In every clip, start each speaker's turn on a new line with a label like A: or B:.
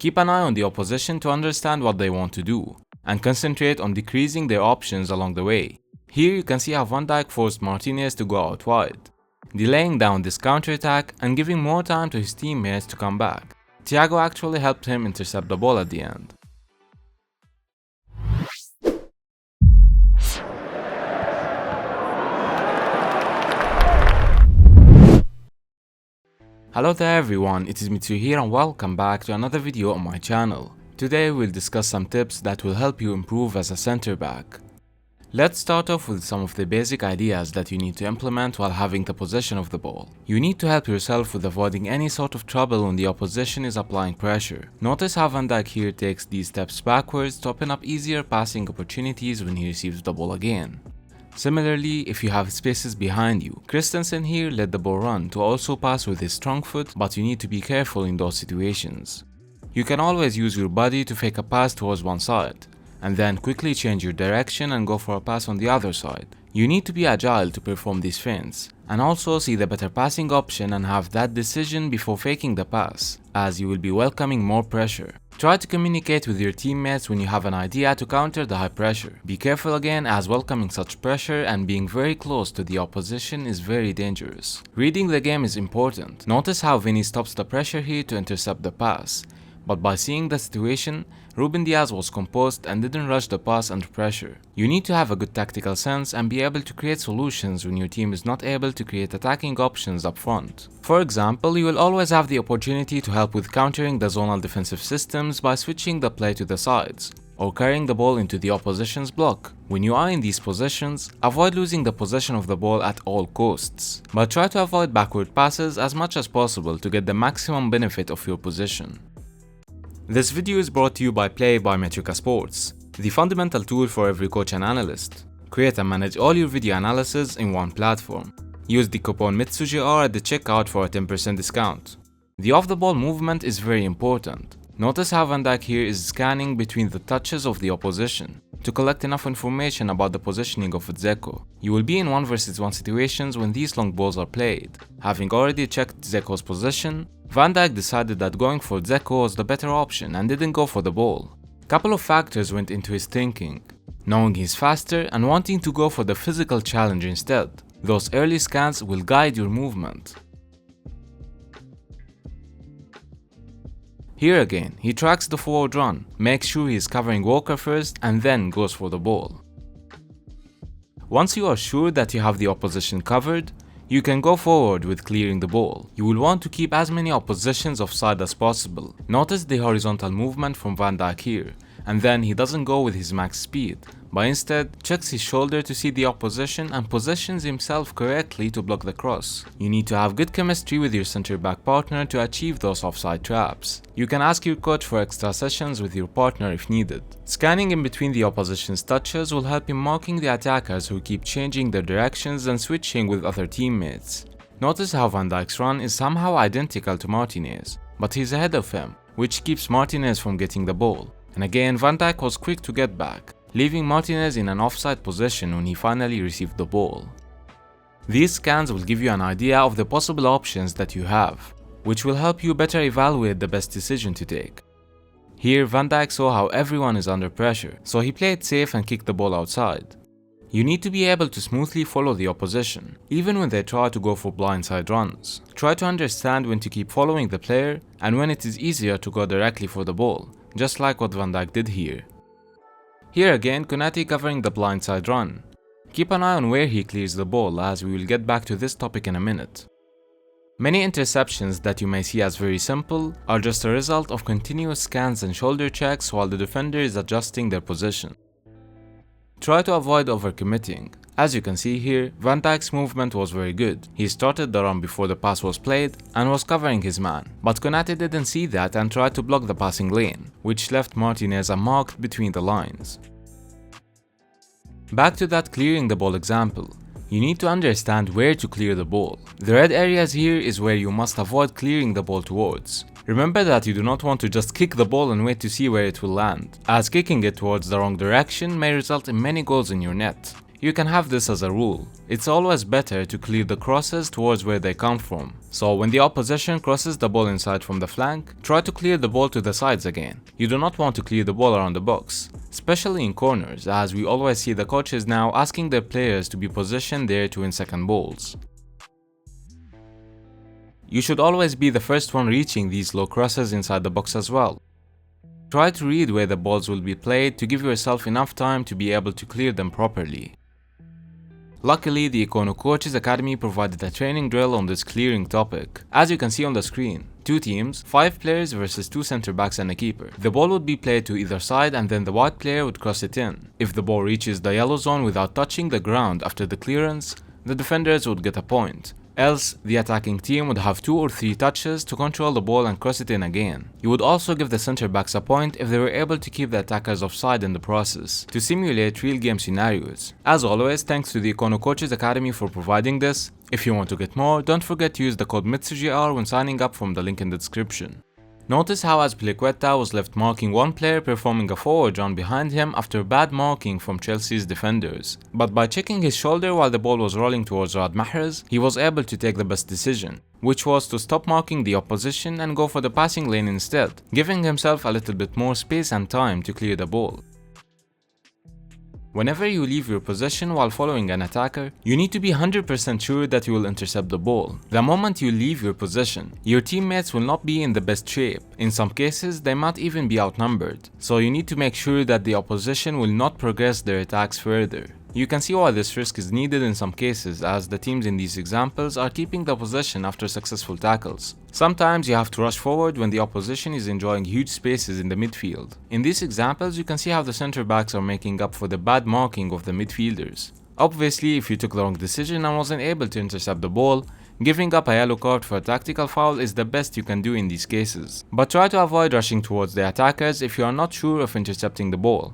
A: Keep an eye on the opposition to understand what they want to do, and concentrate on decreasing their options along the way. Here you can see how Van Dijk forced Martinez to go out wide, delaying down this counterattack and giving more time to his teammates to come back. Thiago actually helped him intercept the ball at the end. Hello there everyone, it is Mitsu here and welcome back to another video on my channel. Today we'll discuss some tips that will help you improve as a center back. Let's start off with some of the basic ideas that you need to implement while having the possession of the ball. You need to help yourself with avoiding any sort of trouble when the opposition is applying pressure. Notice how Van Dijk here takes these steps backwards to open up easier passing opportunities when he receives the ball again. Similarly, if you have spaces behind you, Christensen here let the ball run to also pass with his strong foot, but you need to be careful in those situations. You can always use your body to fake a pass towards one side, and then quickly change your direction and go for a pass on the other side. You need to be agile to perform these feints, and also see the better passing option and have that decision before faking the pass, as you will be welcoming more pressure. Try to communicate with your teammates when you have an idea to counter the high pressure. Be careful again, as welcoming such pressure and being very close to the opposition is very dangerous. Reading the game is important. Notice how Vinny stops the pressure here to intercept the pass, but by seeing the situation, Ruben Dias was composed and didn't rush the pass under pressure. You need to have a good tactical sense and be able to create solutions when your team is not able to create attacking options up front. For example, you will always have the opportunity to help with countering the zonal defensive systems by switching the play to the sides, or carrying the ball into the opposition's block. When you are in these positions, avoid losing the possession of the ball at all costs, but try to avoid backward passes as much as possible to get the maximum benefit of your position. This video is brought to you by Play by Metrica Sports, the fundamental tool for every coach and analyst. Create and manage all your video analysis in one platform. Use the coupon MitsuGR at the checkout for a 10% discount. The off-the-ball movement is very important. Notice how Van Dijk here is scanning between the touches of the opposition to collect enough information about the positioning of Dzeko. You will be in 1 versus 1 situations when these long balls are played. Having already checked Dzeko's position, Van Dijk decided that going for Dzeko was the better option and didn't go for the ball. Couple of factors went into his thinking: knowing he's faster and wanting to go for the physical challenge instead. Those early scans will guide your movement. Here again, he tracks the forward run, makes sure he is covering Walker first and then goes for the ball. Once you are sure that you have the opposition covered, you can go forward with clearing the ball. You will want to keep as many oppositions offside as possible. Notice the horizontal movement from Van Dijk here, and then he doesn't go with his max speed, but instead checks his shoulder to see the opposition and positions himself correctly to block the cross. You need to have good chemistry with your center back partner to achieve those offside traps. You can ask your coach for extra sessions with your partner if needed. Scanning in between the opposition's touches will help in marking the attackers who keep changing their directions and switching with other teammates. Notice how Van Dijk's run is somehow identical to Martinez, but he's ahead of him, which keeps Martinez from getting the ball. And again, Van Dijk was quick to get back, leaving Martinez in an offside position when he finally received the ball. These scans will give you an idea of the possible options that you have, which will help you better evaluate the best decision to take. Here, Van Dijk saw how everyone is under pressure, so he played safe and kicked the ball outside. You need to be able to smoothly follow the opposition, even when they try to go for blindside runs. Try to understand when to keep following the player and when it is easier to go directly for the ball, just like what Van Dijk did here. Here again, Konate covering the blindside run. Keep an eye on where he clears the ball, as we will get back to this topic in a minute. Many interceptions that you may see as very simple are just a result of continuous scans and shoulder checks while the defender is adjusting their position. Try to avoid overcommitting. As you can see here, Van Dijk's movement was very good. He started the run before the pass was played and was covering his man, but Konate didn't see that and tried to block the passing lane, which left Martinez unmarked between the lines. Back to that clearing the ball example. You need to understand where to clear the ball. The red areas here is where you must avoid clearing the ball towards. Remember that you do not want to just kick the ball and wait to see where it will land, as kicking it towards the wrong direction may result in many goals in your net. You can have this as a rule. It's always better to clear the crosses towards where they come from. So when the opposition crosses the ball inside from the flank, try to clear the ball to the sides again. You do not want to clear the ball around the box, especially in corners, as we always see the coaches now asking their players to be positioned there to win second balls. You should always be the first one reaching these low crosses inside the box as well. Try to read where the balls will be played to give yourself enough time to be able to clear them properly. Luckily, the Econo Coaches Academy provided a training drill on this clearing topic. As you can see on the screen, 2 teams, 5 players versus 2 center backs and a keeper. The ball would be played to either side and then the white player would cross it in. If the ball reaches the yellow zone without touching the ground after the clearance, the defenders would get a point. Else, the attacking team would have 2 or 3 touches to control the ball and cross it in again. You would also give the center backs a point if they were able to keep the attackers offside in the process, to simulate real game scenarios. As always, thanks to the Econo Coaches Academy for providing this. If you want to get more, don't forget to use the code MITSUGR when signing up from the link in the description. Notice how Azpilicueta was left marking one player performing a forward run behind him after bad marking from Chelsea's defenders. But by checking his shoulder while the ball was rolling towards Riyad Mahrez, he was able to take the best decision, which was to stop marking the opposition and go for the passing lane instead, giving himself a little bit more space and time to clear the ball. Whenever you leave your position while following an attacker, you need to be 100% sure that you will intercept the ball. The moment you leave your position, your teammates will not be in the best shape. In some cases, they might even be outnumbered. So you need to make sure that the opposition will not progress their attacks further. You can see why this risk is needed in some cases, as the teams in these examples are keeping the possession after successful tackles. Sometimes you have to rush forward when the opposition is enjoying huge spaces in the midfield. In these examples, you can see how the center backs are making up for the bad marking of the midfielders. Obviously, if you took the wrong decision and wasn't able to intercept the ball, giving up a yellow card for a tactical foul is the best you can do in these cases. But try to avoid rushing towards the attackers if you are not sure of intercepting the ball.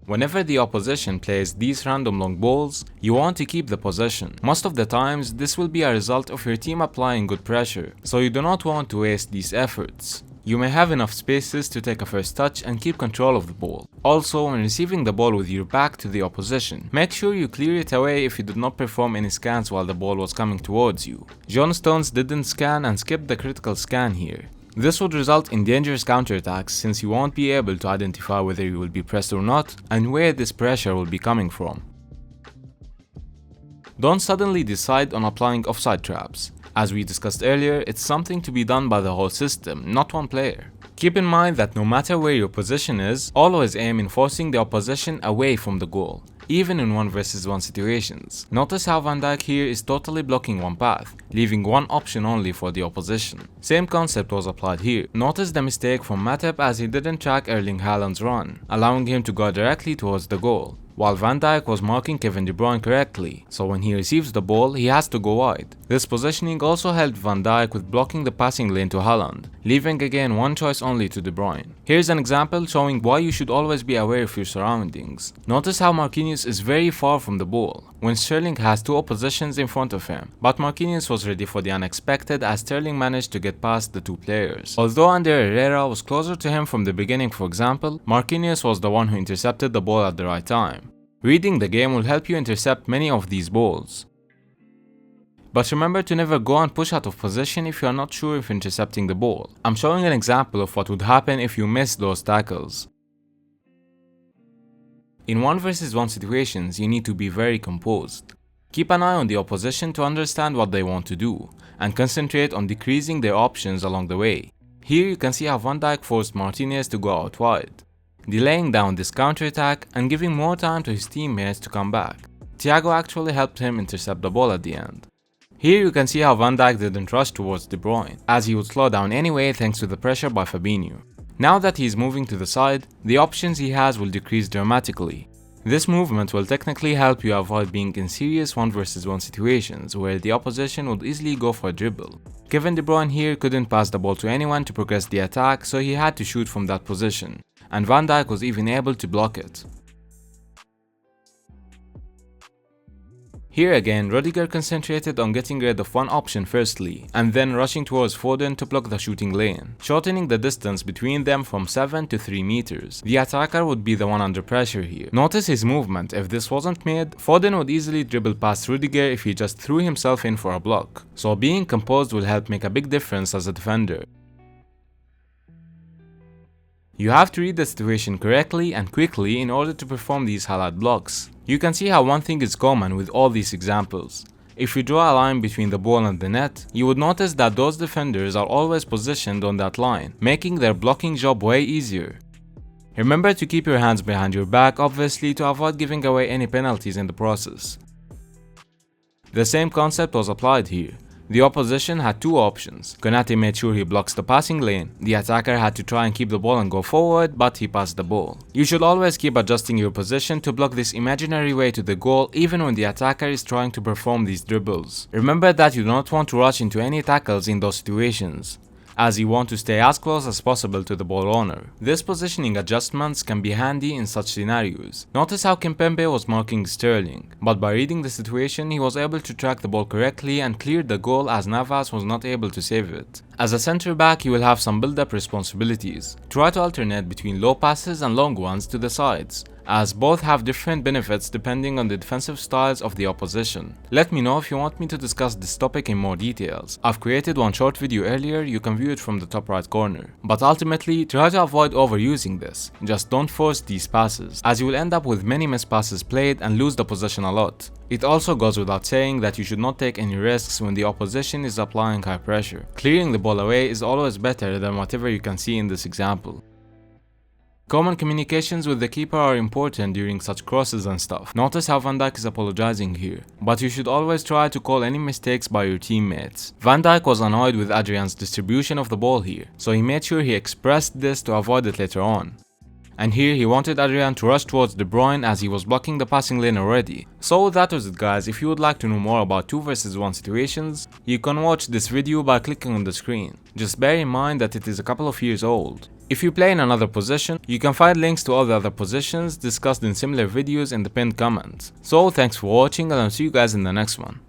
A: Whenever the opposition plays these random long balls, you want to keep the possession. Most of the times, this will be a result of your team applying good pressure, so you do not want to waste these efforts. You may have enough spaces to take a first touch and keep control of the ball. Also, when receiving the ball with your back to the opposition, make sure you clear it away if you did not perform any scans while the ball was coming towards you. John Stones didn't scan and skipped the critical scan here. This would result in dangerous counterattacks since you won't be able to identify whether you will be pressed or not and where this pressure will be coming from. Don't suddenly decide on applying offside traps. As we discussed earlier, it's something to be done by the whole system, not one player. Keep in mind that no matter where your position is, always aim in forcing the opposition away from the goal, even in 1v1 situations. Notice how Van Dijk here is totally blocking one path, leaving one option only for the opposition. Same concept was applied here. Notice the mistake from Matip as he didn't track Erling Haaland's run, allowing him to go directly towards the goal, while Van Dijk was marking Kevin De Bruyne correctly, so when he receives the ball, he has to go wide. This positioning also helped Van Dijk with blocking the passing lane to Haaland, leaving again one choice only to De Bruyne. Here's an example showing why you should always be aware of your surroundings. Notice how Marquinhos is very far from the ball, when Sterling has 2 oppositions in front of him, but Marquinhos was ready for the unexpected as Sterling managed to get past the 2 players. Although Ander Herrera was closer to him from the beginning, for example, Marquinhos was the one who intercepted the ball at the right time. Reading the game will help you intercept many of these balls. But remember to never go and push out of position if you are not sure if intercepting the ball. I'm showing an example of what would happen if you miss those tackles. In 1v1 situations, you need to be very composed. Keep an eye on the opposition to understand what they want to do, and concentrate on decreasing their options along the way. Here you can see how Van Dijk forced Martinez to go out wide, delaying down this counterattack and giving more time to his teammates to come back. Thiago actually helped him intercept the ball at the end. Here you can see how Van Dijk didn't rush towards De Bruyne, as he would slow down anyway thanks to the pressure by Fabinho. Now that he is moving to the side, the options he has will decrease dramatically. This movement will technically help you avoid being in serious 1v1 situations where the opposition would easily go for a dribble. Kevin De Bruyne here couldn't pass the ball to anyone to progress the attack, so he had to shoot from that position, and Van Dijk was even able to block it. Here again, Rudiger concentrated on getting rid of one option firstly, and then rushing towards Foden to block the shooting lane, shortening the distance between them from 7 to 3 meters. The attacker would be the one under pressure here. Notice his movement. If this wasn't made, Foden would easily dribble past Rudiger if he just threw himself in for a block. So being composed will help make a big difference as a defender. You have to read the situation correctly and quickly in order to perform these highlight blocks. You can see how one thing is common with all these examples. If you draw a line between the ball and the net, you would notice that those defenders are always positioned on that line, making their blocking job way easier. Remember to keep your hands behind your back, obviously, to avoid giving away any penalties in the process. The same concept was applied here. The opposition had two options. Konate made sure he blocks the passing lane. The attacker had to try and keep the ball and go forward, but he passed the ball. You should always keep adjusting your position to block this imaginary way to the goal even when the attacker is trying to perform these dribbles. Remember that you do not want to rush into any tackles in those situations, as you want to stay as close as possible to the ball owner. These positioning adjustments can be handy in such scenarios. Notice how Kimpembe was marking Sterling, but by reading the situation he was able to track the ball correctly and cleared the goal as Navas was not able to save it. As a center back, you will have some build-up responsibilities. Try to alternate between low passes and long ones to the sides, as both have different benefits depending on the defensive styles of the opposition. Let me know if you want me to discuss this topic in more details. I've created one short video earlier, you can view it from the top right corner. But ultimately, try to avoid overusing this. Just don't force these passes, as you will end up with many missed passes played and lose the possession a lot. It also goes without saying that you should not take any risks when the opposition is applying high pressure. Clearing the ball away is always better than whatever you can see in this example. Common communications with the keeper are important during such crosses and stuff. Notice how Van Dijk is apologizing here, but you should always try to call any mistakes by your teammates. Van Dijk was annoyed with Adrian's distribution of the ball here, so he made sure he expressed this to avoid it later on. And here he wanted Adrian to rush towards De Bruyne as he was blocking the passing lane already. So that was it guys. If you would like to know more about 2 vs 1 situations, you can watch this video by clicking on the screen. Just bear in mind that it is a couple of years old. If you play in another position, you can find links to all the other positions discussed in similar videos in the pinned comments. So thanks for watching and I'll see you guys in the next one.